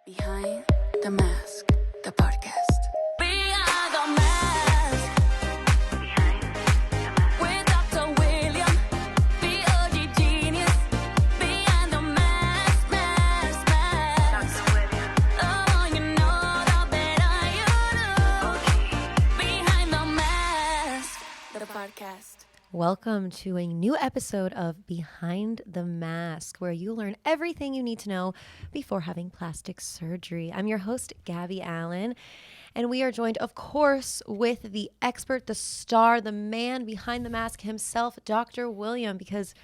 Behind the Mask, the podcast. Behind the Mask. Behind the Mask. With Dr. William, the Ogee genius. Behind the Mask, Dr. William. The more you know, the better you know. Behind the Mask, the podcast. Welcome to a new episode of Behind the Mask, where you learn everything you need to know before having plastic surgery. I'm your host, Gabby Allen, and we are joined, of course, with the expert, the star, the man behind the mask himself, Dr. William, because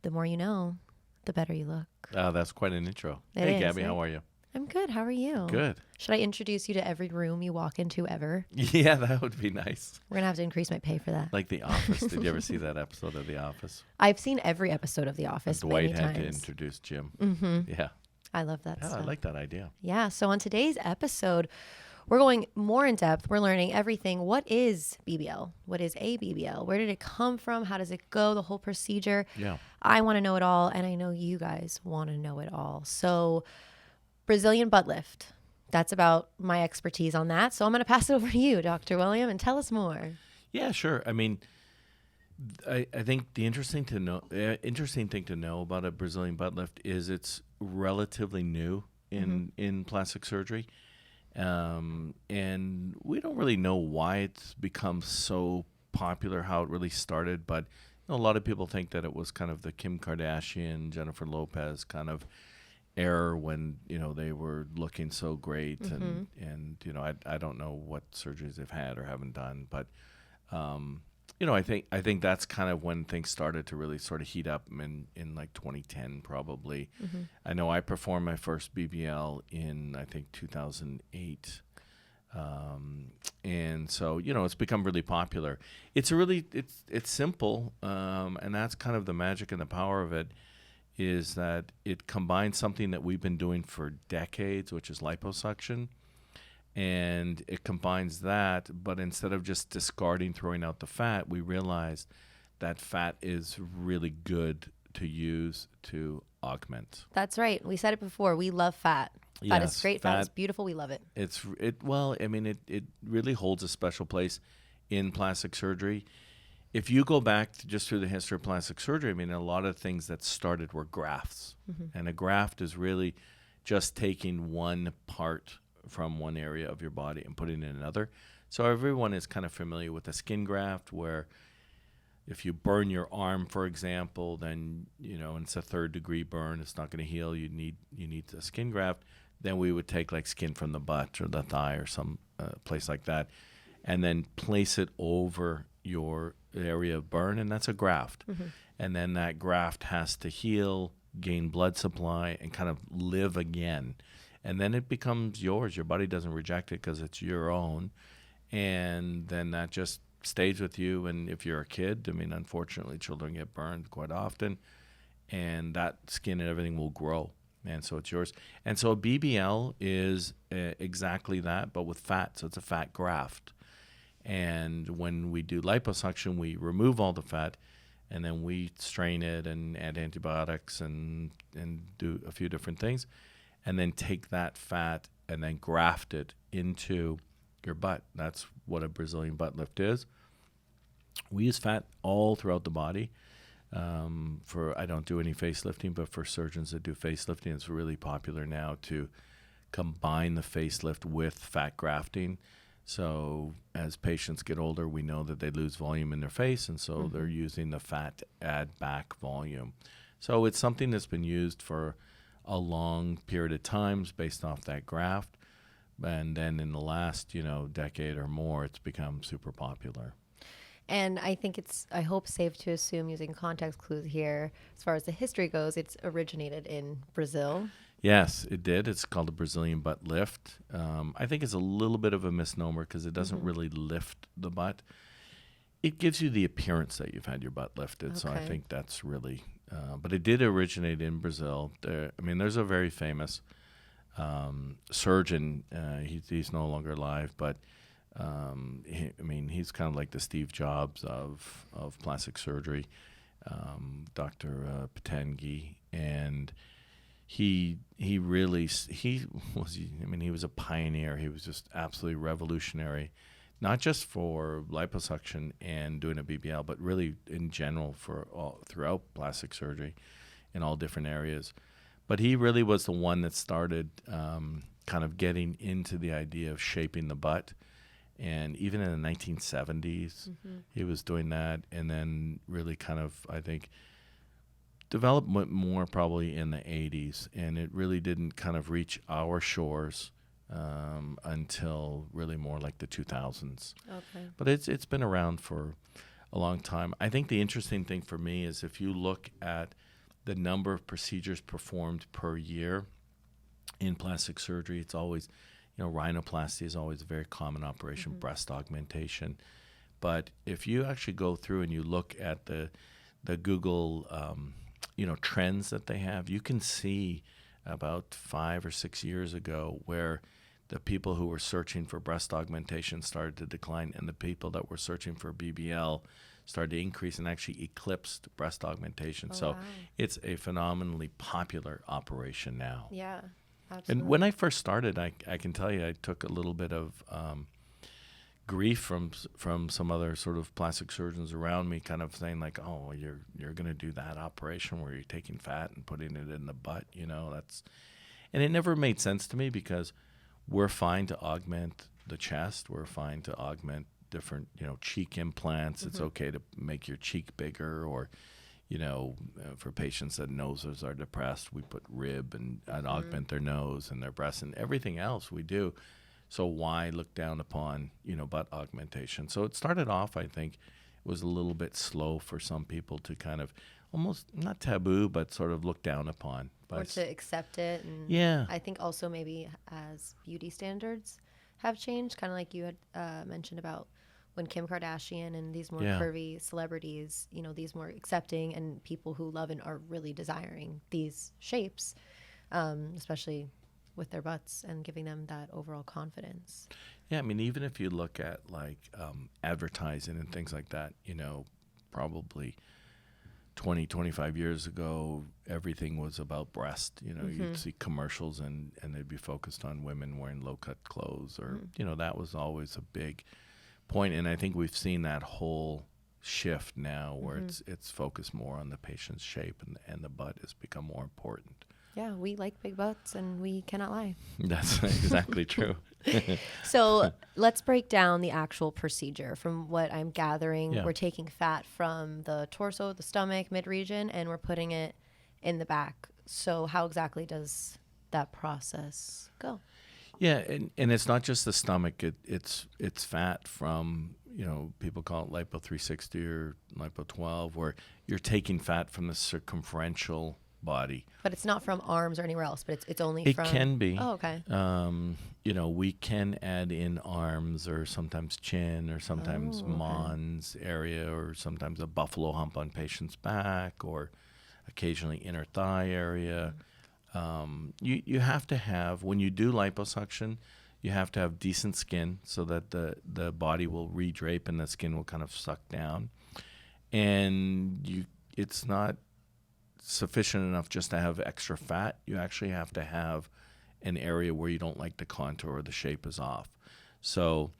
the more you know, the better you look. That's quite an intro. It Hey, is, Gabby, right? how are you? I'm good. How are you? Good. Should I introduce you to every room you walk into ever? Yeah, that would be nice. We're going to have to increase my pay for that. Like The Office. Did you ever see that episode of The Office? I've seen every episode of The Office Dwight many had to times. introduce Jim. Mm-hmm. Yeah. I love that Yeah, stuff. I like that idea. Yeah. So on today's episode, we're going more in depth. We're learning everything. What is BBL? What is a BBL? Where did it come from? How does it go? The whole procedure. Yeah. I want to know it all, and I know you guys want to know it all. So Brazilian butt lift. That's about my expertise on that. So I'm going to pass it over to you, Dr. William, and tell us more. Yeah, sure. I mean, I think the interesting thing to know about a Brazilian butt lift is it's relatively new in plastic surgery. And we don't really know why it's become so popular, how it really started, but a lot of people think that it was kind of the Kim Kardashian, Jennifer Lopez kind of era when, they were looking so great. And I don't know what surgeries they've had or haven't done, but, I think that's kind of when things started to really sort of heat up in like 2010, probably. I know I performed my first BBL in, I think, 2008. And so, it's become really popular. It's simple. And that's kind of the magic and the power of it, is that it combines something that we've been doing for decades, which is liposuction. And it combines that, but instead of just discarding, throwing out the fat, we realized that fat is really good to use to augment. That's right. We said it before. We love fat. Fat Yes, is great. Fat is beautiful. We love it. It really holds a special place in plastic surgery. If you go back just through the history of plastic surgery, a lot of things that started were grafts. And a graft is really just taking one part from one area of your body and putting it in another. So everyone is kind of familiar with a skin graft, where if you burn your arm, for example, then, and it's a 3rd-degree burn, it's not going to heal. You need a skin graft. Then we would take like skin from the butt or the thigh or some place like that, and then place it over your area of burn, and that's a graft. And then that graft has to heal, gain blood supply, and kind of live again. And then it becomes yours. Your body doesn't reject it because it's your own. And then that just stays with you. And if you're a kid, unfortunately, children get burned quite often. And that skin and everything will grow. And so it's yours. And so a BBL is exactly that, but with fat. So it's a fat graft. And when we do liposuction, we remove all the fat, and then we strain it and add antibiotics and do a few different things, and then take that fat and then graft it into your butt. That's what a Brazilian butt lift is. We use fat all throughout the body. I don't do any facelifting, but for surgeons that do facelifting, it's really popular now to combine the facelift with fat grafting. So as patients get older, we know that they lose volume in their face, and so they're using the fat to add back volume. So it's something that's been used for a long period of times based off that graft. And then in the last, decade or more, it's become super popular. And I think I hope, safe to assume, using context clues here, as far as the history goes, it's originated in Brazil. Yes, it did. It's called the Brazilian butt lift. I think it's a little bit of a misnomer because it doesn't really lift the butt. It gives you the appearance that you've had your butt lifted. Okay. So I think that's really, but it did originate in Brazil. There's a very famous surgeon. He's no longer alive, but he's kind of like the Steve Jobs of plastic surgery, Dr. Pitanguy, and he really he was, I mean, he was a pioneer. He was just absolutely revolutionary, not just for liposuction and doing a BBL, but really in general for all throughout plastic surgery in all different areas. But he really was the one that started kind of getting into the idea of shaping the butt. And even in the 1970s, he was doing that, and then really kind of, I think, developed more probably in the 80s, and it really didn't kind of reach our shores until really more like the 2000s. Okay. But it's been around for a long time. I think the interesting thing for me is if you look at the number of procedures performed per year in plastic surgery, it's always, rhinoplasty is always a very common operation, breast augmentation. But if you actually go through and you look at the Google, trends that they have, you can see about 5 or 6 years ago where the people who were searching for breast augmentation started to decline, and the people that were searching for BBL started to increase and actually eclipsed breast augmentation. So wow. it's a phenomenally popular operation now. Yeah, absolutely. And when I first started, I can tell you I took a little bit of grief from some other sort of plastic surgeons around me, kind of saying like, "Oh, you're going to do that operation where you're taking fat and putting it in the butt," that's, and it never made sense to me because we're fine to augment the chest, we're fine to augment different, cheek implants. It's okay to make your cheek bigger, or for patients that noses are depressed, we put rib and augment their nose and their breasts and everything else we do. So why look down upon, butt augmentation? So it started off, I think, it was a little bit slow for some people to kind of almost not taboo, but sort of look down upon. Or to accept it. And yeah. I think also maybe as beauty standards have changed, kind of like you had mentioned about when Kim Kardashian and these more curvy celebrities, these more accepting and people who love and are really desiring these shapes, especially with their butts and giving them that overall confidence. Yeah, I mean, even if you look at like advertising and things like that, probably 20, 25 years ago, everything was about breast. You'd see commercials and they'd be focused on women wearing low-cut clothes or, that was always a big point. And I think we've seen that whole shift now where it's focused more on the patient's shape and the butt has become more important. Yeah, we like big butts and we cannot lie. That's exactly true. So let's break down the actual procedure. From what I'm gathering, we're taking fat from the torso, the stomach, mid-region, and we're putting it in the back. So how exactly does that process go? Yeah, and it's not just the stomach. It's fat from, people call it lipo 360 or lipo 12, where you're taking fat from the circumferential body. But it's not from arms or anywhere else, but it's only it from... It can be. Oh, okay. We can add in arms or sometimes chin or sometimes Mons area or sometimes a buffalo hump on patient's back or occasionally inner thigh area. You have to have, when you do liposuction, you have to have decent skin so that the body will redrape and the skin will kind of suck down. And it's not sufficient enough just to have extra fat. You actually have to have an area where you don't like the contour or the shape is off. So,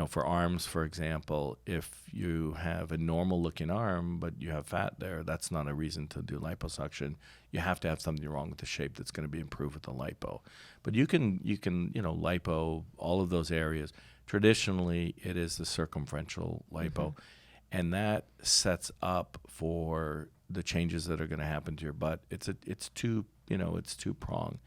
for arms, for example, if you have a normal looking arm but you have fat there, that's not a reason to do liposuction. You have to have something wrong with the shape that's going to be improved with the lipo. But you can lipo all of those areas. Traditionally, it is the circumferential lipo, and that sets up for the changes that are going to happen to your butt. It's two-pronged.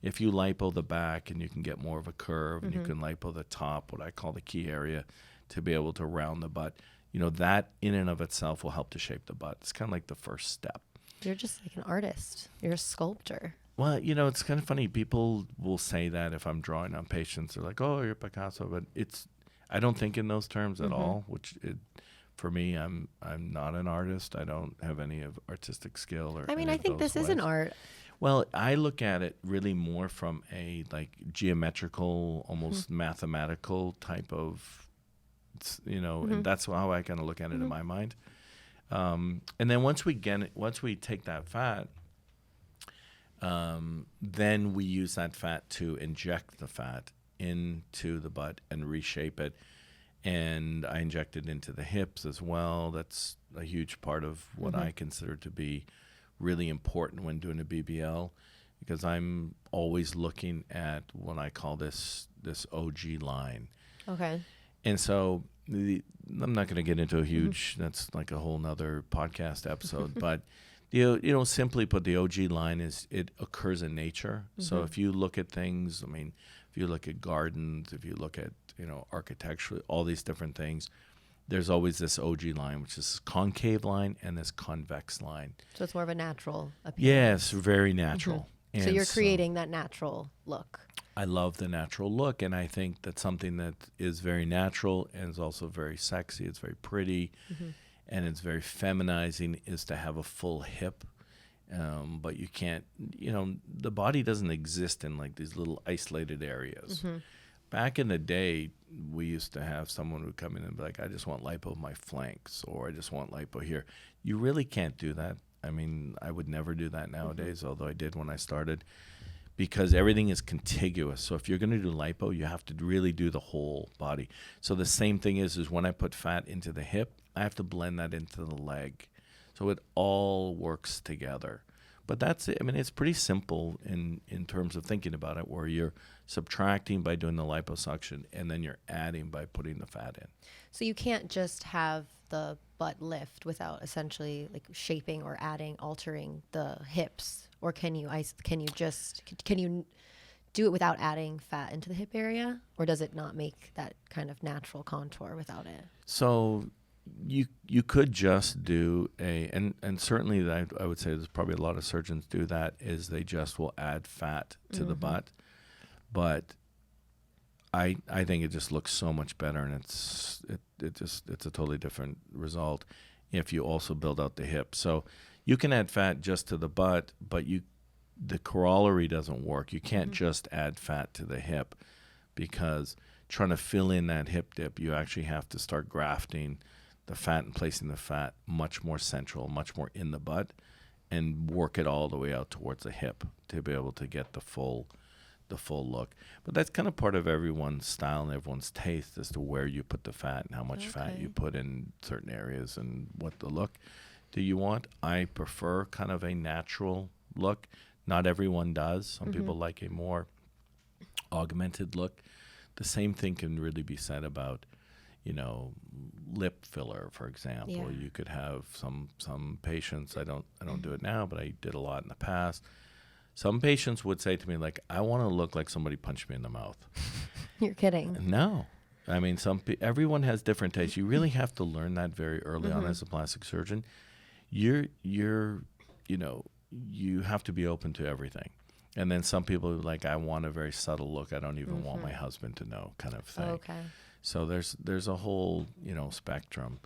If you lipo the back and you can get more of a curve, and you can lipo the top, what I call the key area, to be able to round the butt, that in and of itself will help to shape the butt. It's kind of like the first step. You're just like an artist. You're a sculptor. Well, it's kind of funny. People will say that if I'm drawing on patients, they're like, "Oh, you're Picasso," but I don't think in those terms at all. For me, I'm not an artist. I don't have any of artistic skill or. I mean, I think this is an art. Well, I look at it really more from a like geometrical, almost mathematical type of, and that's how I kind of look at it in my mind. And then once we take that fat, Then we use that fat to inject the fat into the butt and reshape it. And I inject it into the hips as well. That's a huge part of what I consider to be really important when doing a BBL, because I'm always looking at what I call this Ogee line. Okay. And so I'm not going to get into a huge, that's like a whole nother podcast episode, but simply put, the Ogee line is, it occurs in nature. So if you look at things, I mean, if you look at gardens, if you look at, architecturally, all these different things, there's always this Ogee line, which is this concave line and this convex line. So it's more of a natural appearance. Yes, very natural. So And you're creating that natural look. I love the natural look, and I think that's something that is very natural and is also very sexy. It's very pretty, and it's very feminizing, is to have a full hip. But you can't, the body doesn't exist in like these little isolated areas. Back in the day, we used to have someone who would come in and be like, I just want lipo of my flanks, or I just want lipo here. You really can't do that. I mean, I would never do that nowadays, although I did when I started, because everything is contiguous. So if you're going to do lipo, you have to really do the whole body. So the same thing is when I put fat into the hip, I have to blend that into the leg. So it all works together. But that's it. I mean, it's pretty simple in terms of thinking about it, where you're subtracting by doing the liposuction, and then you're adding by putting the fat in. So you can't just have the butt lift without essentially like shaping or altering the hips, or can you do it without adding fat into the hip area, or does it not make that kind of natural contour without it? So you could just do and certainly I would say there's probably a lot of surgeons do that, is they just will add fat to the butt, but I think it just looks so much better, and it's a totally different result if you also build out the hip. So you can add fat just to the butt, but the corollary doesn't work. You can't just add fat to the hip, because trying to fill in that hip dip, you actually have to start grafting the fat and placing the fat much more central, much more in the butt, and work it all the way out towards the hip to be able to get the full look. But that's kind of part of everyone's style and everyone's taste as to where you put the fat and how much fat you put in certain areas and what the look do you want. I prefer kind of a natural look. Not everyone does. Some people like a more augmented look. The same thing can really be said about lip filler, for example. Yeah. You could have some patients, I don't do it now, but I did a lot in the past. Some patients would say to me, like, I want to look like somebody punched me in the mouth. You're kidding. No. I mean, everyone has different tastes. You really have to learn that very early on as a plastic surgeon. You have to be open to everything. And then some people are like, I want a very subtle look. I don't even want my husband to know, kind of thing. Okay. So there's a whole, spectrum.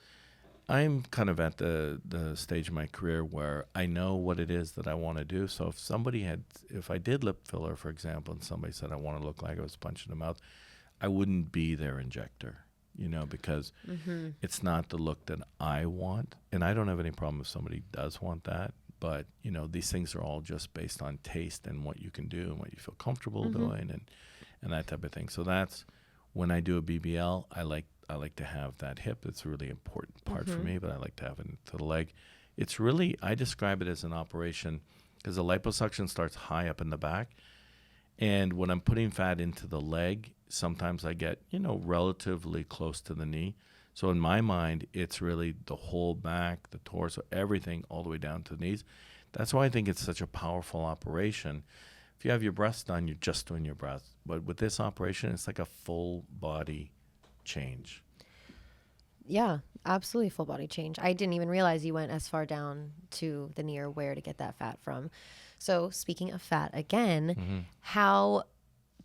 I'm kind of at the stage of my career where I know what it is that I want to do. So if I did lip filler, for example, and somebody said I want to look like I was punched in the mouth, I wouldn't be their injector, because it's not the look that I want. And I don't have any problem if somebody does want that. But, these things are all just based on taste and what you can do and what you feel comfortable doing and that type of thing. So that's when I do a BBL, I like to have that hip. It's a really important part for me, but I like to have it to the leg. It's really, I describe it as an operation because the liposuction starts high up in the back. And when I'm putting fat into the leg, sometimes I get, relatively close to the knee. So in my mind, it's really the whole back, the torso, everything all the way down to the knees. That's why I think it's such a powerful operation. If you have your breasts done, you're just doing your breasts. But with this operation, it's like a full body change. Yeah, absolutely full body change. I didn't even realize you went as far down to the knee or where to get that fat from. So speaking of fat again, how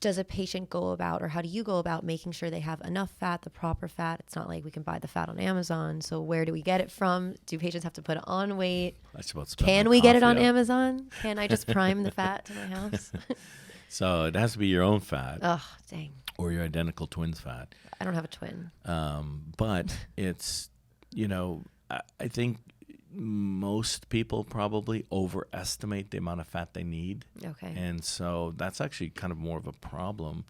does a patient go about, or how do you go about making sure they have enough fat, the proper fat? It's not like we can buy the fat on Amazon. So where do we get it from? Do patients have to put it on weight? Can we get it on Amazon? Can I just prime the fat to my house? So it has to be your own fat. Oh, dang. Or your identical twin's fat. I don't have a twin. But it's, I think most people probably overestimate the amount of fat they need. Okay. And so that's actually kind of more of a problem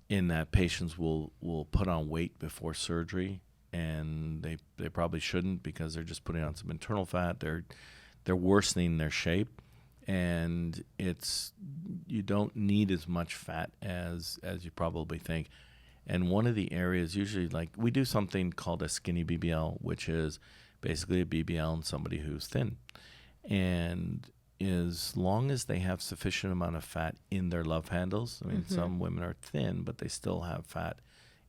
in that patients will put on weight before surgery, and they probably shouldn't because they're just putting on some internal fat. They're worsening their shape, and you don't need as much fat as you probably think. And one of the areas, usually, like, we do something called a skinny BBL, which is basically a BBL in somebody who's thin. And as long as they have sufficient amount of fat in their love handles, I mean, some women are thin, but they still have fat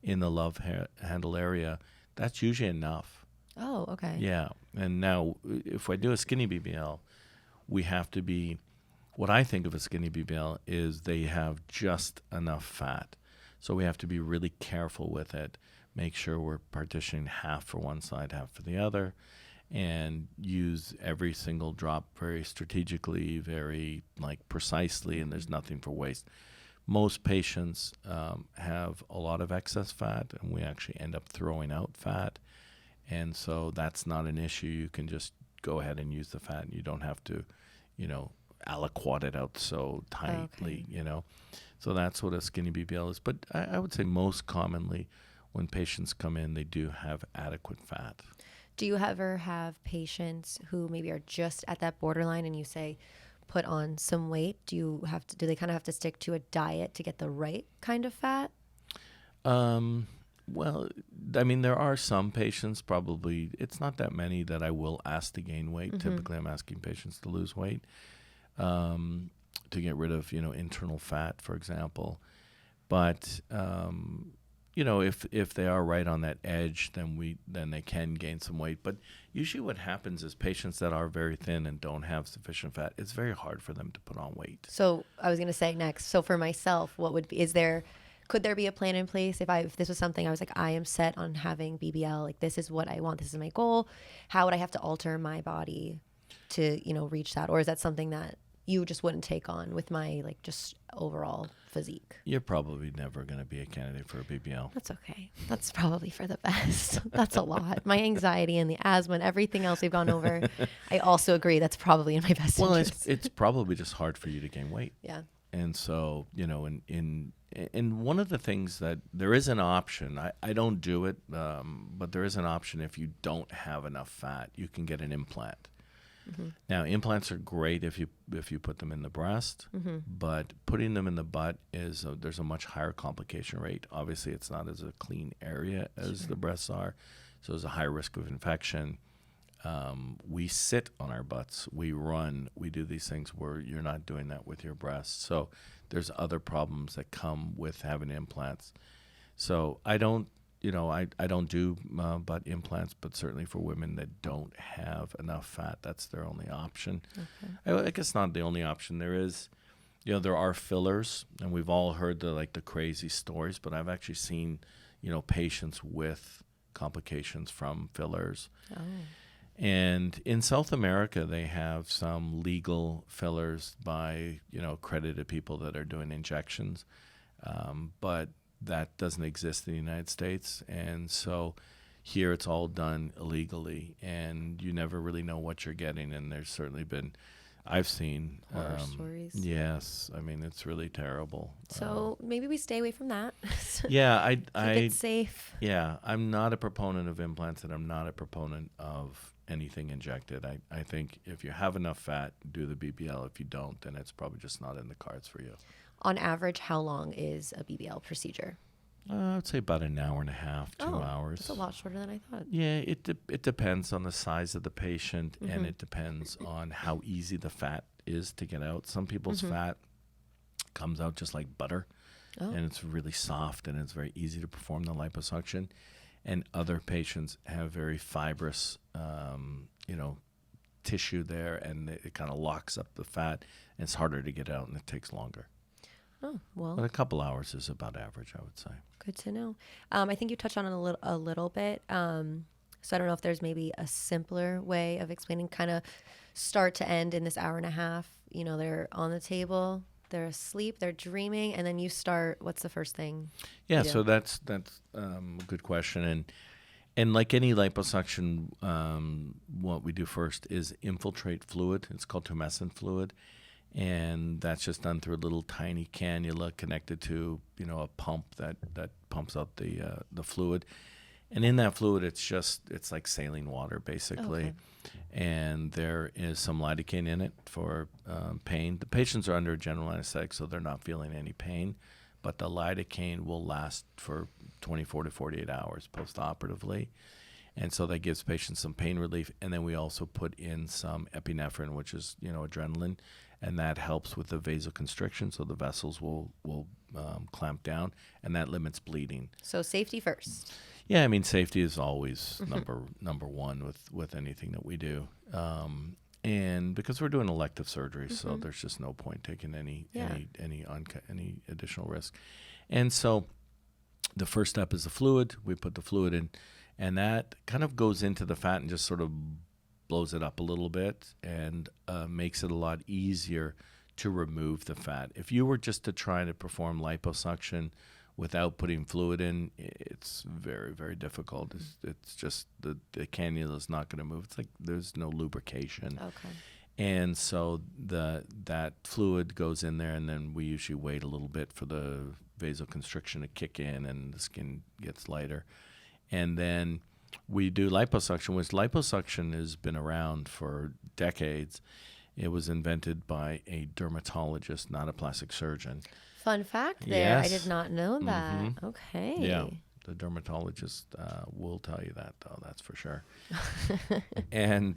in the love handle area, that's usually enough. Oh, okay. Yeah. And now, if I do a skinny BBL, we have to be, what I think of a skinny BBL is they have just enough fat. So we have to be really careful with it, make sure we're partitioning half for one side, half for the other, and use every single drop very strategically, very precisely, and there's nothing for waste. Most patients have a lot of excess fat, and we actually end up throwing out fat. And so that's not an issue. You can just go ahead and use the fat, and you don't have to, aliquot it out so tightly, So that's what a skinny BBL is. But I would say most commonly when patients come in, they do have adequate fat. Do you ever have patients who maybe are just at that borderline and you say, put on some weight? Do they kind of have to stick to a diet to get the right kind of fat? Well, I mean, there are some patients, probably, it's not that many that I will ask to gain weight. Typically, I'm asking patients to lose weight, to get rid of, internal fat, for example. But, if they are right on that edge, then they can gain some weight. But usually what happens is patients that are very thin and don't have sufficient fat, it's very hard for them to put on weight. So I was going to say next. So for myself, could there be a plan in place if this was something I was like, I am set on having BBL, like this is what I want, this is my goal. How would I have to alter my body to, reach that? Or is that something that you just wouldn't take on with my just overall physique? You're probably never going to be a candidate for a BBL. That's okay. That's probably for the best. That's a lot. My anxiety and the asthma and everything else we've gone over, I also agree that's probably in my best interest. It's probably just hard for you to gain weight. Yeah. And so, and one of the things that there is an option, I don't do it, but there is an option if you don't have enough fat, you can get an implant. Now, implants are great if you put them in the breast, but putting them in the butt there's a much higher complication rate. Obviously, it's not as a clean area as the breasts are, so there's a high risk of infection. We sit on our butts, we run, we do these things where you're not doing that with your breasts. So there's other problems that come with having implants. So I don't do butt implants, but certainly for women that don't have enough fat, that's their only option. Okay. I guess not the only option. There is, there are fillers, and we've all heard the crazy stories, but I've actually seen, patients with complications from fillers. Oh. And in South America, they have some legal fillers by, accredited people that are doing injections. But that doesn't exist in the United States. And so here it's all done illegally, and you never really know what you're getting. And there's certainly I've seen horror stories. Yes. I mean, it's really terrible. So maybe we stay away from that. Yeah. Keep it safe. Yeah. I'm not a proponent of implants, and I'm not a proponent of anything injected. I think if you have enough fat, do the BBL. If you don't, then it's probably just not in the cards for you. On average, how long is a BBL procedure? I would say about an hour and a half, 2 hours. That's a lot shorter than I thought. Yeah, it depends on the size of the patient, and it depends on how easy the fat is to get out. Some people's fat comes out just like butter, and it's really soft, and it's very easy to perform the liposuction. And other patients have very fibrous, tissue there, and it kind of locks up the fat, and it's harder to get out, and it takes longer. Oh, well. But a couple hours is about average, I would say. Good to know. I think you touched on it a little bit. So I don't know if there's maybe a simpler way of explaining kind of start to end in this hour and a half. They're on the table, they're asleep, they're dreaming, and then you start, what's the first thing? Yeah, so that's a good question. And like any liposuction, what we do first is infiltrate fluid. It's called tumescent fluid. And that's just done through a little tiny cannula connected to, a pump that pumps out the fluid. And in that fluid, it's like saline water, basically. Okay. And there is some lidocaine in it for pain. The patients are under general anesthetic, so they're not feeling any pain. But the lidocaine will last for 24 to 48 hours postoperatively. And so that gives patients some pain relief. And then we also put in some epinephrine, which is, adrenaline. And that helps with the vasoconstriction, so the vessels will clamp down, and that limits bleeding. So safety first. Yeah, I mean, safety is always number one with anything that we do. And because we're doing elective surgery, so there's just no point taking any additional risk. And so the first step is the fluid. We put the fluid in, and that kind of goes into the fat and just sort of blows it up a little bit and makes it a lot easier to remove the fat. If you were just to try to perform liposuction without putting fluid in, it's very, very difficult. It's just the cannula is not going to move. It's like there's no lubrication. Okay. And so that fluid goes in there, and then we usually wait a little bit for the vasoconstriction to kick in and the skin gets lighter. And then we do liposuction, which liposuction has been around for decades. It was invented by a dermatologist, not a plastic surgeon. Fun fact there. Yes. I did not know that. Okay. Yeah, the dermatologist will tell you that, though. That's for sure. And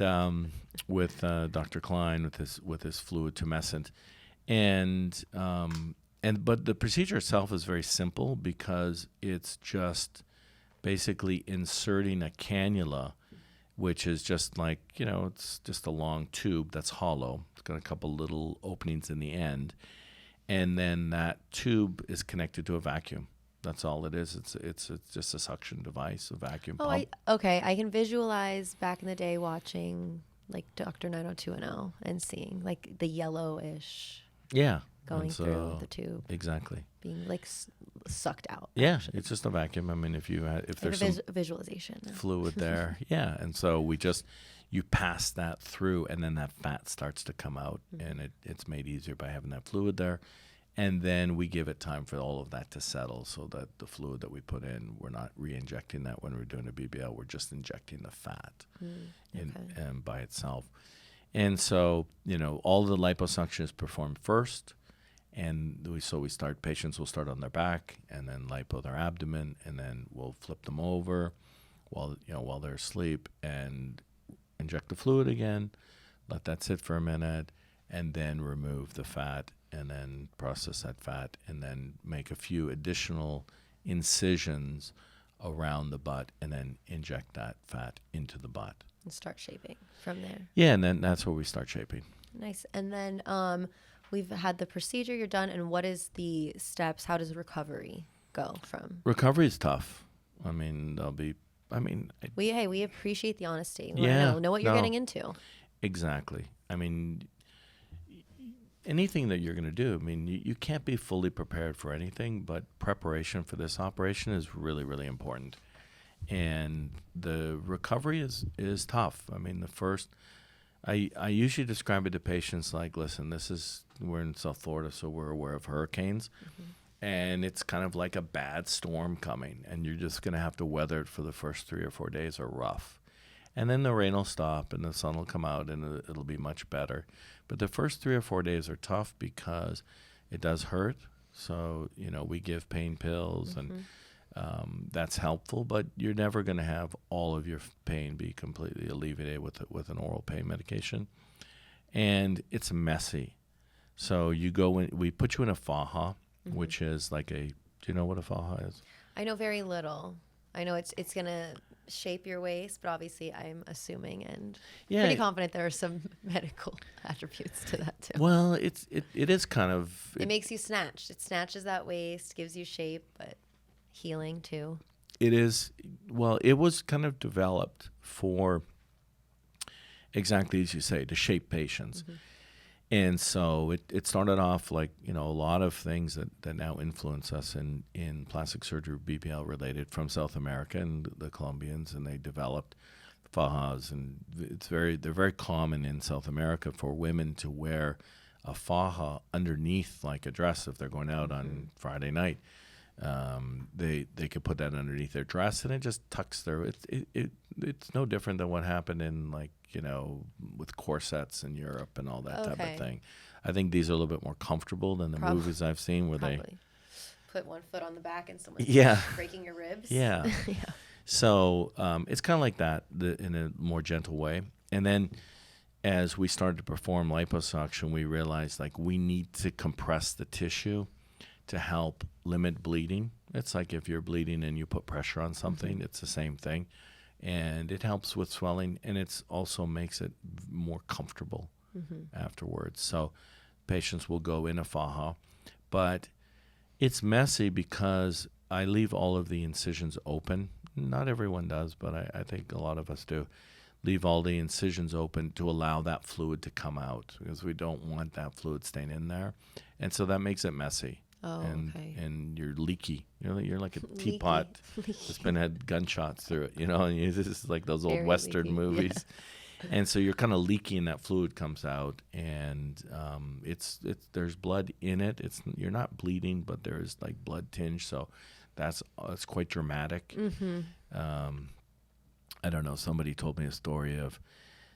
with Dr. Klein, with his fluid tumescent, but the procedure itself is very simple because it's just basically inserting a cannula, which is just like, it's just a long tube that's hollow. It's got a couple little openings in the end. And then that tube is connected to a vacuum. That's all it is. It's just a suction device, a vacuum pump. I can visualize back in the day watching like Dr. 90210 and seeing like the yellowish going through the tube. Exactly. Being like sucked out. Yeah, actually. it's just a vacuum. I mean, if there's like some visualization fluid there, yeah, and so you pass that through, and then that fat starts to come out, and it's made easier by having that fluid there, and then we give it time for all of that to settle, so that the fluid that we put in, we're not re-injecting that when we're doing a BBL. We're just injecting the fat and by itself, and so all the liposuction is performed first. And patients will start on their back and then lipo their abdomen, and then we'll flip them over while they're asleep and inject the fluid again, let that sit for a minute, and then remove the fat and then process that fat and then make a few additional incisions around the butt and then inject that fat into the butt. and start shaping from there. Yeah, and then that's where we start shaping. Nice. And then we've had the procedure, you're done, and what is the steps? How does recovery go from? Recovery is tough. I mean, We appreciate the honesty. We Yeah, wanna know what you're no. getting into. Exactly. I mean, anything that you're going to do, I mean, you can't be fully prepared for anything, but preparation for this operation is really, really important. And the recovery is tough. I mean, I usually describe it to patients like, listen, we're in South Florida, so we're aware of hurricanes. Mm-hmm. And it's kind of like a bad storm coming, and you're just going to have to weather it for the first 3 or 4 days are rough. And then the rain will stop and the sun will come out and it'll be much better. But the first 3 or 4 days are tough because it does hurt. So, we give pain pills Mm-hmm. and that's helpful, but you're never going to have all of your pain be completely alleviated with an oral pain medication. And it's messy. So we put you in a faja, mm-hmm. which is like do you know what a faja is? I know very little. I know it's going to shape your waist, but obviously I'm assuming and pretty confident there are some medical attributes to that too. Well, it is kind of... It makes you snatched. It snatches that waist, gives you shape, but healing too. It is. Well, it was kind of developed for exactly as you say, to shape patients. Mm-hmm. And so it started off like, a lot of things that now influence us in plastic surgery, BBL related, from South America and the Colombians, and they developed fajas, and they're very common in South America for women to wear a faja underneath like a dress if they're going out on Friday night. They could put that underneath their dress, and it just tucks their. It's no different than what happened in like with corsets in Europe and all that type of thing. I think these are a little bit more comfortable than the movies I've seen where they put one foot on the back and someone's breaking your ribs. Yeah. Yeah. So it's kind of like that in a more gentle way. And then as we started to perform liposuction, we realized like we need to compress the tissue to help limit bleeding. It's like if you're bleeding and you put pressure on something, it's the same thing. And it helps with swelling, and it also makes it more comfortable afterwards. So patients will go in a faja, but it's messy because I leave all of the incisions open. Not everyone does, but I think a lot of us do. Leave all the incisions open to allow that fluid to come out because we don't want that fluid staying in there. And so that makes it messy. Oh, and you're leaky. You're like a teapot that's been had gunshots through it. And this is like those old Very Western leaky, movies. And so you're kind of leaky, and that fluid comes out, and there's blood in it. You're not bleeding, but there's like blood tinge. So it's quite dramatic. I don't know. Somebody told me a story of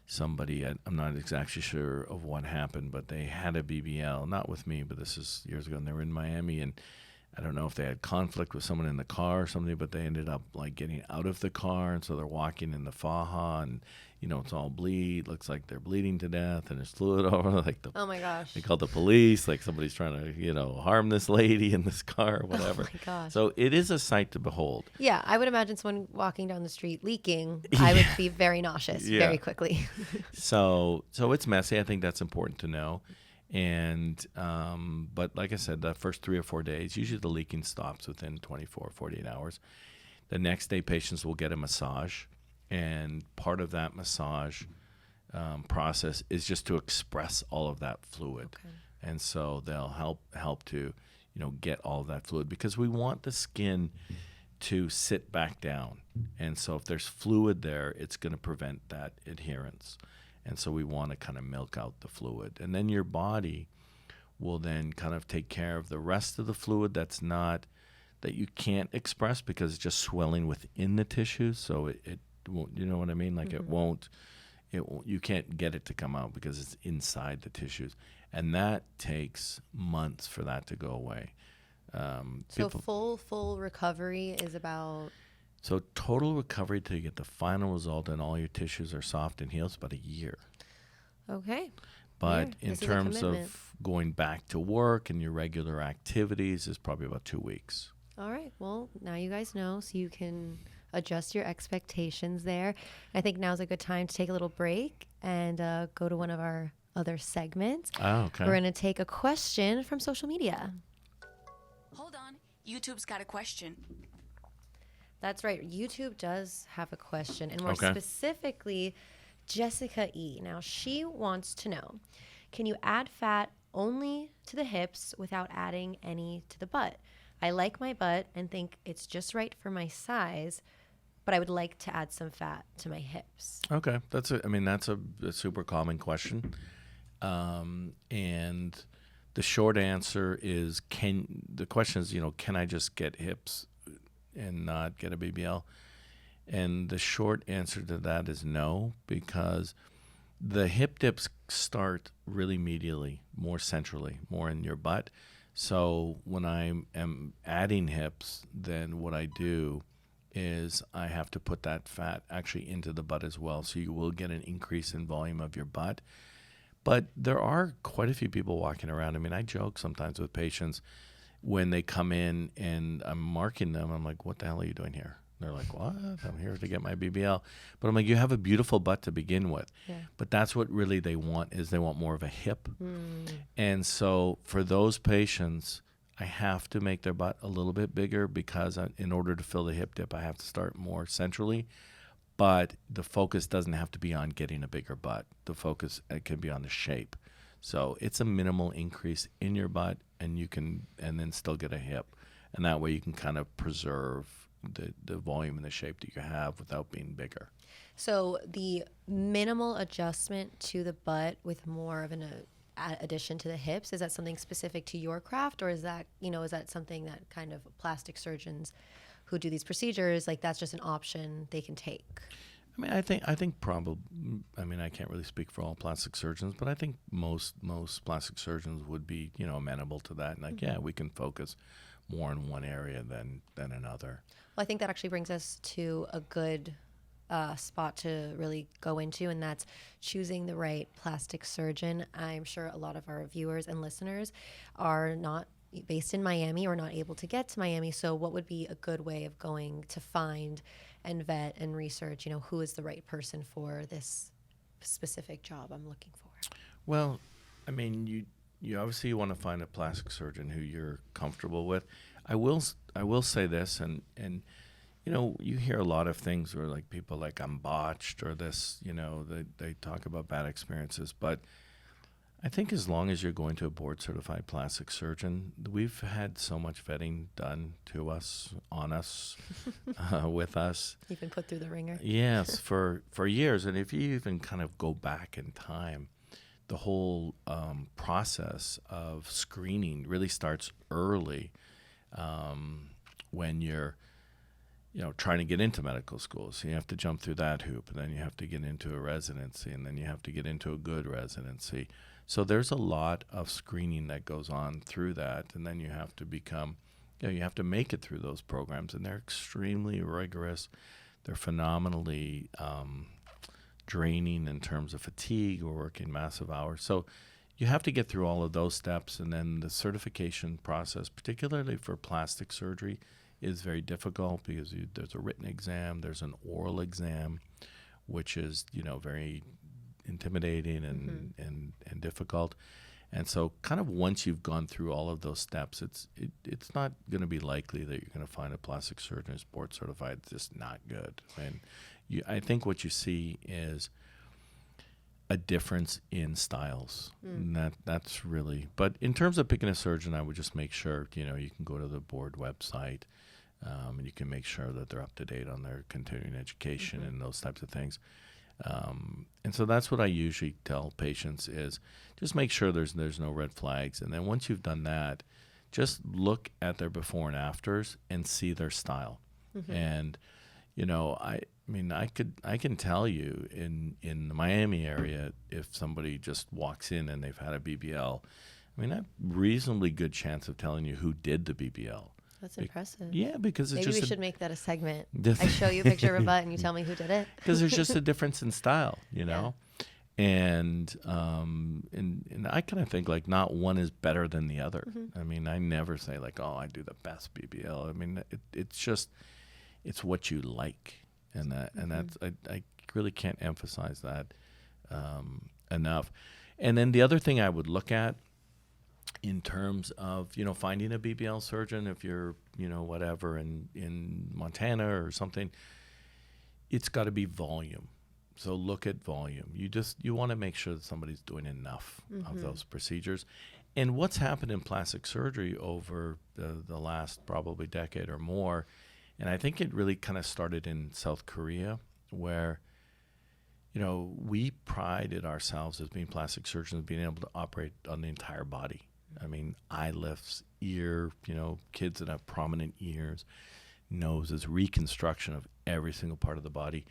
somebody, I'm not exactly sure of what happened, but they had a BBL, not with me, but this is years ago, and they were in Miami, and I don't know if they had conflict with someone in the car or something, but they ended up like getting out of the car, and so they're walking in the faja, and it's all looks like they're bleeding to death, and there's fluid over, like oh my gosh, they called the police, like somebody's trying to harm this lady in this car or whatever. Oh my gosh. So it is a sight to behold. Yeah, I would imagine someone walking down the street leaking, I would be very nauseous very quickly. So it's messy. I think that's important to know. And but like I said, the first 3 or 4 days, usually the leaking stops within 24, 48 hours. The next day, patients will get a massage, and part of that massage process is just to express all of that fluid. Okay. And so they'll help to get all of that fluid, because we want the skin to sit back down. And so if there's fluid there, it's going to prevent that adherence. And so we want to kind of milk out the fluid. And then your body will then kind of take care of the rest of the fluid that you can't express because it's just swelling within the tissues. So it won't, you know what I mean? Like it won't, you can't get it to come out because it's inside the tissues. And that takes months for that to go away. So full recovery is about... So total recovery till you get the final result and all your tissues are soft and healed is about a year. Okay. But in terms of going back to work and your regular activities is probably about 2 weeks. All right. Well, now you guys know, so you can adjust your expectations there. I think now's a good time to take a little break and go to one of our other segments. Oh, okay. We're going to take a question from social media. Hold on, YouTube's got a question. That's right. YouTube does have a question, and more specifically, Jessica E. Now, she wants to know, can you add fat only to the hips without adding any to the butt? I like my butt and think it's just right for my size, but I would like to add some fat to my hips. Okay. That's a super common question. And the short answer is, the question is, can I just get hips and not get a BBL? And the short answer to that is no, because the hip dips start really medially, more centrally, more in your butt. So when I am adding hips, then what I do is I have to put that fat actually into the butt as well. So you will get an increase in volume of your butt. But there are quite a few people walking around. I mean, I joke sometimes with patients when they come in and I'm marking them. I'm like, what the hell are you doing here? They're like, what? I'm here to get my BBL. But I'm like, you have a beautiful butt to begin with. Yeah. But that's what really they want, is they want more of a hip. And so for those patients, I have to make their butt a little bit bigger because in order to fill the hip dip, I have to start more centrally. But the focus doesn't have to be on getting a bigger butt. The focus can be on the shape. So it's a minimal increase in your butt, and then still get a hip. And that way you can kind of preserve the volume and the shape that you have without being bigger. So the minimal adjustment to the butt with more of an addition to the hips, is that something specific to your craft, or is that something that kind of plastic surgeons who do these procedures, like that's just an option they can take? I mean, I think probably. I mean, I can't really speak for all plastic surgeons, but I think most plastic surgeons would be, amenable to that. And like, yeah, we can focus more in one area than another. Well, I think that actually brings us to a good spot to really go into, and that's choosing the right plastic surgeon. I'm sure a lot of our viewers and listeners are not based in Miami or not able to get to Miami. So what would be a good way of going to find and vet and research, who is the right person for this specific job I'm looking for? Well, I mean, you obviously want to find a plastic surgeon who you're comfortable with. I will say this, and you hear a lot of things where like people like I'm botched or this, they talk about bad experiences, but I think as long as you're going to a board-certified plastic surgeon, we've had so much vetting done to us, on us, with us. You've been put through the ringer. Yes, for years. And if you even kind of go back in time, the whole process of screening really starts early when you're trying to get into medical school. So you have to jump through that hoop, and then you have to get into a residency, and then you have to get into a good residency. So there's a lot of screening that goes on through that, and then you have to become, you have to make it through those programs, and they're extremely rigorous. They're phenomenally draining in terms of fatigue. We're working massive hours. So you have to get through all of those steps, and then the certification process, particularly for plastic surgery, is very difficult because there's a written exam, there's an oral exam, which is very intimidating and difficult. And so kind of once you've gone through all of those steps, it's not going to be likely that you're going to find a plastic surgeon who's board certified. It's just not good. And I think what you see is a difference in styles. And that's really, but in terms of picking a surgeon, I would just make sure, you can go to the board website, and you can make sure that they're up to date on their continuing education and those types of things. And so that's what I usually tell patients is just make sure there's no red flags. And then once you've done that, just look at their before and afters and see their style. And, I can tell you in the Miami area, if somebody just walks in and they've had a BBL, I have a reasonably good chance of telling you who did the BBL. That's impressive. Yeah, because it's maybe we should make that a segment. I show you a picture of a butt and you tell me who did it. Because there's just a difference in style, Yeah. And I kind of think like not one is better than the other. I never say like, oh, I do the best BBL. It's what you like, and that's I really can't emphasize that enough. And then the other thing I would look at in terms of, finding a BBL surgeon, if you're, whatever, in Montana or something, it's got to be volume. So look at volume. You want to make sure that somebody's doing enough of those procedures. And what's happened in plastic surgery over the last probably decade or more, and I think it really kind of started in South Korea, where we prided ourselves as being plastic surgeons, being able to operate on the entire body. Eye lifts, ear, kids that have prominent ears, noses, reconstruction of every single part of the body.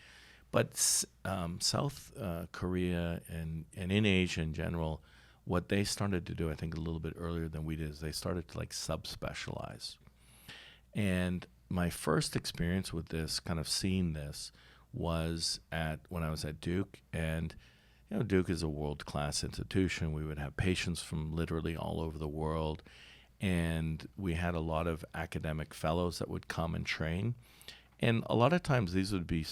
But South Korea and in Asia in general, what they started to do, I think a little bit earlier than we did, is they started to like subspecialize. And my first experience with this, kind of seeing this, was when I was at Duke. And Duke is a world-class institution. We would have patients from literally all over the world, and we had a lot of academic fellows that would come and train. And a lot of times these would be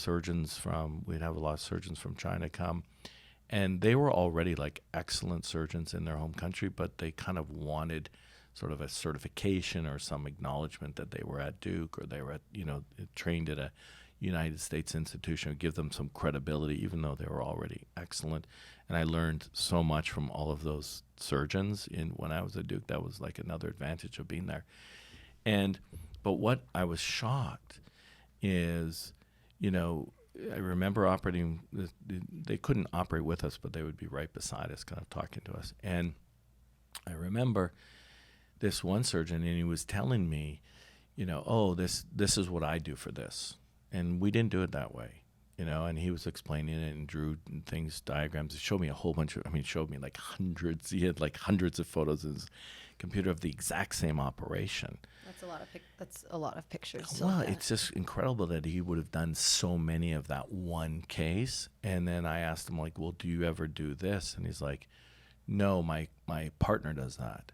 we'd have a lot of surgeons from China come, and they were already like excellent surgeons in their home country, but they kind of wanted sort of a certification or some acknowledgement that they were at Duke or they were at, trained at a United States institution, give them some credibility, even though they were already excellent. And I learned so much from all of those surgeons when I was at Duke. That was like another advantage of being there. But what I was shocked is, I remember operating, they couldn't operate with us, but they would be right beside us, kind of talking to us. And I remember this one surgeon, and he was telling me, this is what I do for this. And we didn't do it that way, and he was explaining it and drew things, diagrams. He showed me a whole bunch of, showed me like hundreds. He had like hundreds of photos in his computer of the exact same operation. That's a lot of pictures. Well, it's just incredible that he would have done so many of that one case. And then I asked him, like, well, do you ever do this? And he's like, no, my partner does that.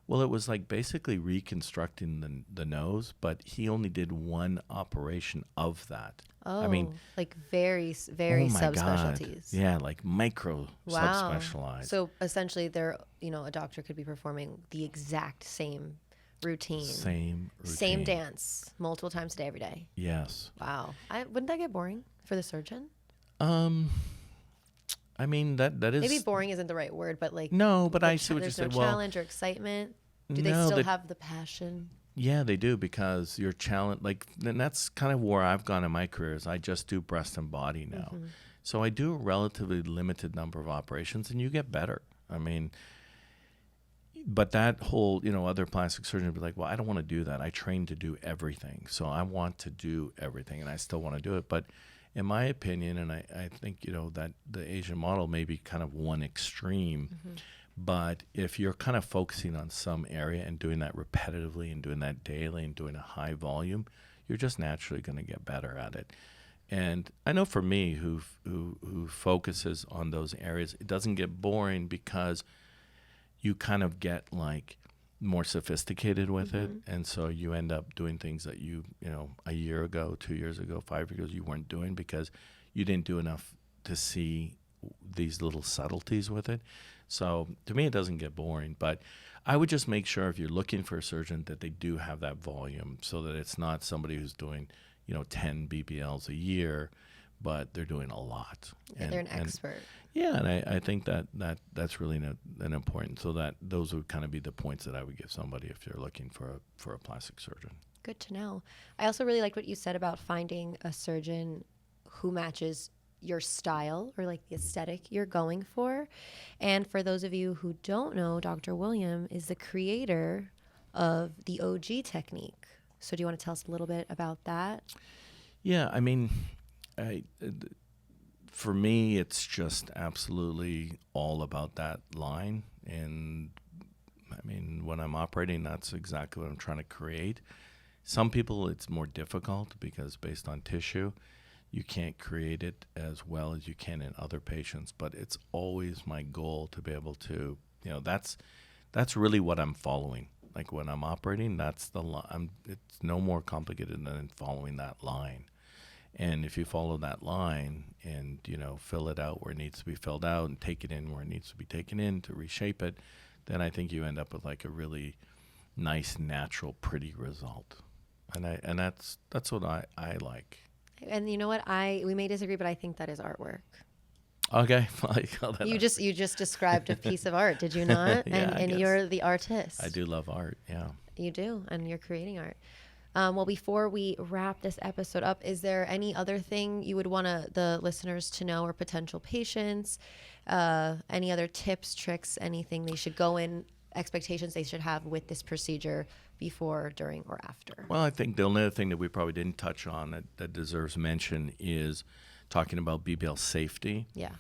Well, it was like basically reconstructing the nose, but he only did one operation of that. Oh, like very, very subspecialties. Yeah, like micro subspecialized. So essentially, a doctor could be performing the exact same routine. Same dance, multiple times a day, every day. Yes. Wow. Wouldn't that get boring for the surgeon? That is... Maybe boring isn't the right word, but like... No, but I see what you're saying. There's no challenge or excitement. Do they still have the passion? Yeah, they do, because your challenge... and that's kind of where I've gone in my career, is I just do breast and body now. Mm-hmm. So I do a relatively limited number of operations, and you get better. But that whole, other plastic surgeon would be like, well, I don't want to do that. I train to do everything. So I want to do everything, and I still want to do it. But in my opinion, and I think, that the Asian model may be kind of one extreme, mm-hmm. but if you're kind of focusing on some area and doing that repetitively and doing that daily and doing a high volume, you're just naturally going to get better at it. And I know for me, who focuses on those areas, it doesn't get boring, because you kind of get like more sophisticated with mm-hmm. it. And so you end up doing things that a year ago, 2 years ago, 5 years ago, you weren't doing, because you didn't do enough to see these little subtleties with it. So to me, it doesn't get boring, but I would just make sure, if you're looking for a surgeon, that they do have that volume, so that it's not somebody who's doing, 10 BBLs a year, but they're doing a lot. And they're an expert. Yeah, and I think that's really an important. So that those would kind of be the points that I would give somebody if you're looking for a plastic surgeon. Good to know. I also really liked what you said about finding a surgeon who matches your style, or like the aesthetic you're going for. And for those of you who don't know, Dr. William is the creator of the Ogee technique. So do you want to tell us a little bit about that? Yeah, for me, it's just absolutely all about that line. And when I'm operating, that's exactly what I'm trying to create. Some people, it's more difficult, because based on tissue, you can't create it as well as you can in other patients. But it's always my goal to be able to, that's really what I'm following. Like when I'm operating, that's the line. It's no more complicated than following that line. And if you follow that line and, fill it out where it needs to be filled out, and take it in where it needs to be taken in to reshape it, then I think you end up with like a really nice, natural, pretty result. And that's what I like. And you know what? We may disagree, but I think that is artwork. Okay. You just described a piece of art, did you not? Yeah, and you're the artist. I do love art, yeah. You do, and you're creating art. Well, before we wrap this episode up, is there any other thing you would want the listeners to know, or potential patients? Any other tips, tricks, anything they should go in, expectations they should have with this procedure before, during, or after? Well, I think the only other thing that we probably didn't touch on that deserves mention is talking about BBL safety. Yeah.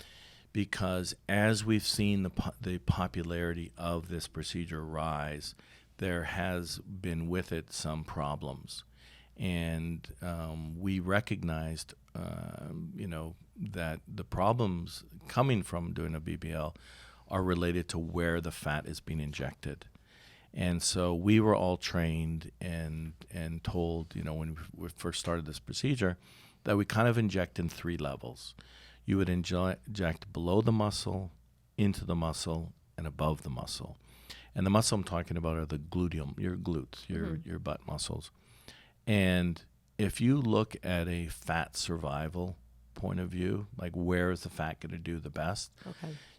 Because as we've seen the popularity of this procedure rise, there has been with it some problems. And we recognized, that the problems coming from doing a BBL are related to where the fat is being injected. And so we were all trained and told, when we first started this procedure, that we kind of inject in 3 levels. You would inject below the muscle, into the muscle, and above the muscle. And the muscle I'm talking about are the gluteum, your glutes, your butt muscles. And if you look at a fat survival point of view, like where is the fat going to do the best,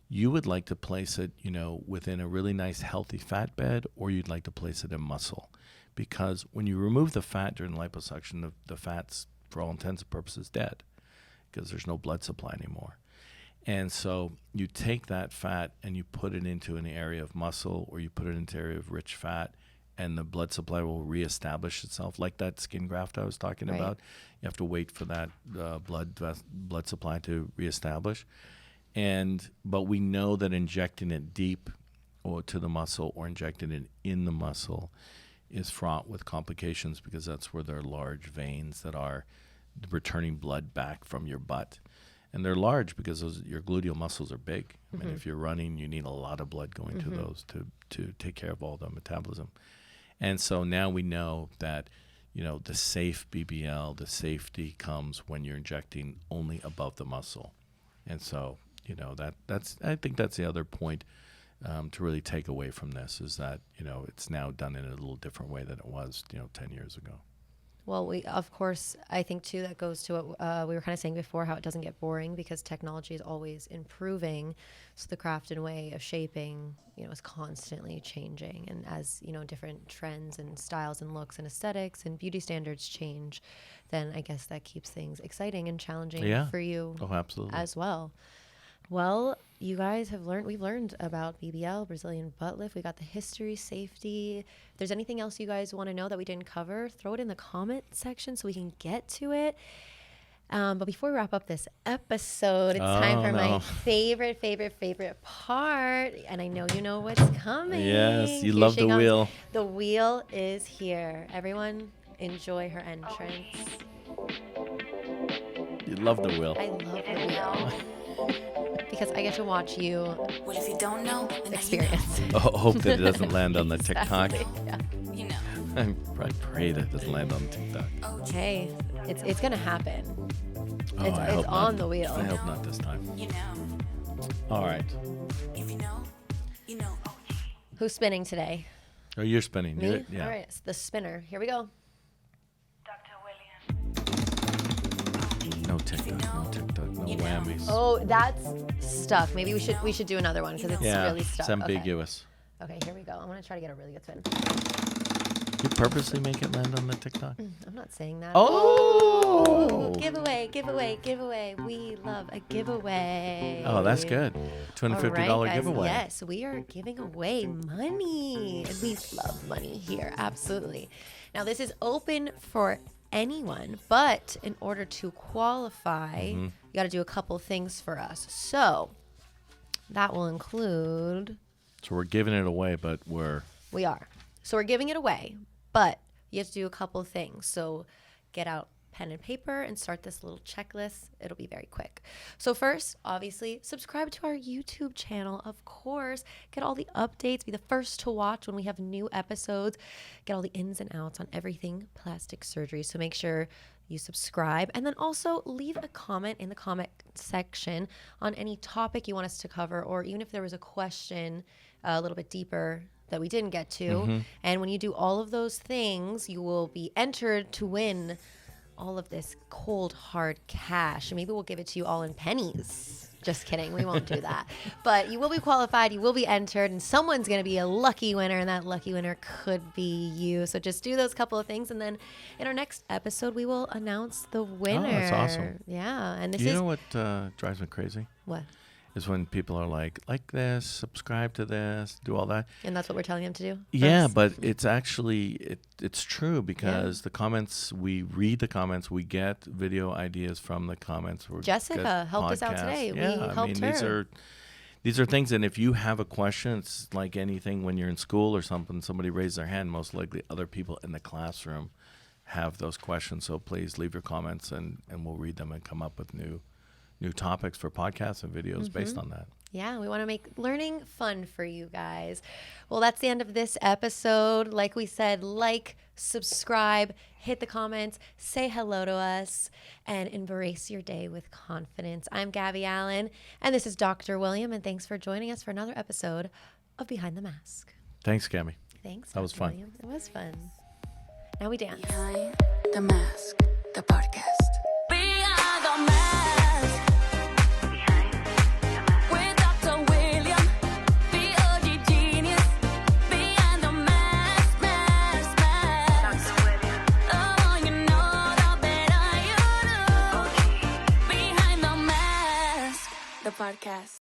you would like to place it, within a really nice healthy fat bed, or you'd like to place it in muscle. Because when you remove the fat during liposuction, the fat's, for all intents and purposes, dead because there's no blood supply anymore. And so you take that fat and you put it into an area of muscle, or you put it into an area of rich fat, and the blood supply will reestablish itself, like that skin graft I was talking about. You have to wait for that blood supply to reestablish. But we know that injecting it deep or to the muscle, or injecting it in the muscle, is fraught with complications, because that's where there are large veins that are returning blood back from your butt. And they're large because your gluteal muscles are big. I mean, if you're running, you need a lot of blood going to those to take care of all the metabolism. And so now we know that, the safe BBL, the safety comes when you're injecting only above the muscle. And so, I think that's the other point to really take away from this, is that, it's now done in a little different way than it was, 10 years ago. Well, of course, I think too that goes to what we were kind of saying before, how it doesn't get boring because technology is always improving. So the craft and way of shaping, is constantly changing. And as, different trends and styles and looks and aesthetics and beauty standards change, then I guess that keeps things exciting and challenging for you as well. Well, you guys we've learned about BBL, Brazilian butt lift. We got the history, safety. If there's anything else you guys want to know that we didn't cover, throw it in the comment section so we can get to it. But before we wrap up this episode, it's time for my favorite part. And I know you know what's coming. Yes, you love the wheel. The wheel is here. Everyone, enjoy her entrance. You love the wheel. I love the wheel. Because I get to watch you If you don't know, experience. Hope that it doesn't land on the TikTok. Yeah. I pray that it doesn't land on TikTok. Hey, it's gonna happen. I hope it's on not. the wheel. I hope not this time. All right. If you know. Who's spinning today? Oh, you're spinning. Me? Yeah. All right, it's the spinner. Here we go. No TikTok, no whammies. Oh, that's stuck. Maybe we should do another one because it's really stuck. It's ambiguous. Okay, here we go. I'm gonna try to get a really good spin. You purposely make it land on the TikTok? I'm not saying that. Oh! Giveaway. We love a giveaway. Oh, that's good. $250 All right, guys, giveaway. Yes, we are giving away money. And we love money here, absolutely. Now, this is open for anyone, but in order to qualify, you got to do a couple things for us. So that will include... So we're giving it away, but We are. So we're giving it away, but you have to do a couple things. So get out pen and paper and start this little checklist. It'll be very quick. So first, obviously, subscribe to our YouTube channel, of course. Get all the updates. Be the first to watch when we have new episodes. Get all the ins and outs on everything plastic surgery. So make sure you subscribe. And then also leave a comment in the comment section on any topic you want us to cover, or even if there was a question a little bit deeper that we didn't get to. And when you do all of those things, you will be entered to win all of this cold, hard cash. Maybe we'll give it to you all in pennies. Just kidding. We won't do that. But you will be qualified. You will be entered. And someone's going to be a lucky winner. And that lucky winner could be you. So just do those couple of things. And then in our next episode, we will announce the winner. Oh, that's awesome. Yeah. And this you know what drives me crazy? What? Is when people are like this, subscribe to this, do all that. And that's what we're telling them to do? Yeah, First? but it's actually, it's true because the comments, we read the comments, we get video ideas from the comments. Jessica helped us out today. Yeah, we helped her. These are things, and if you have a question, it's like anything when you're in school or something, somebody raised their hand, most likely other people in the classroom have those questions. So please leave your comments and we'll read them and come up with new topics for podcasts and videos based on that. Yeah, we want to make learning fun for you guys. Well, that's the end of this episode. Like we said, subscribe, hit the comments, say hello to us, and embrace your day with confidence. I'm Gabby Allen, and this is Dr. William, and thanks for joining us for another episode of Behind the Mask. Thanks, Gabby. Thanks. That was Dr. fun. William. It was fun. Now we dance. Behind the mask, the podcast. Behind the mask. With Dr. William, the Ogee genius. Behind the mask, mask, mask. The more you know, the better you do. Behind the mask, the podcast.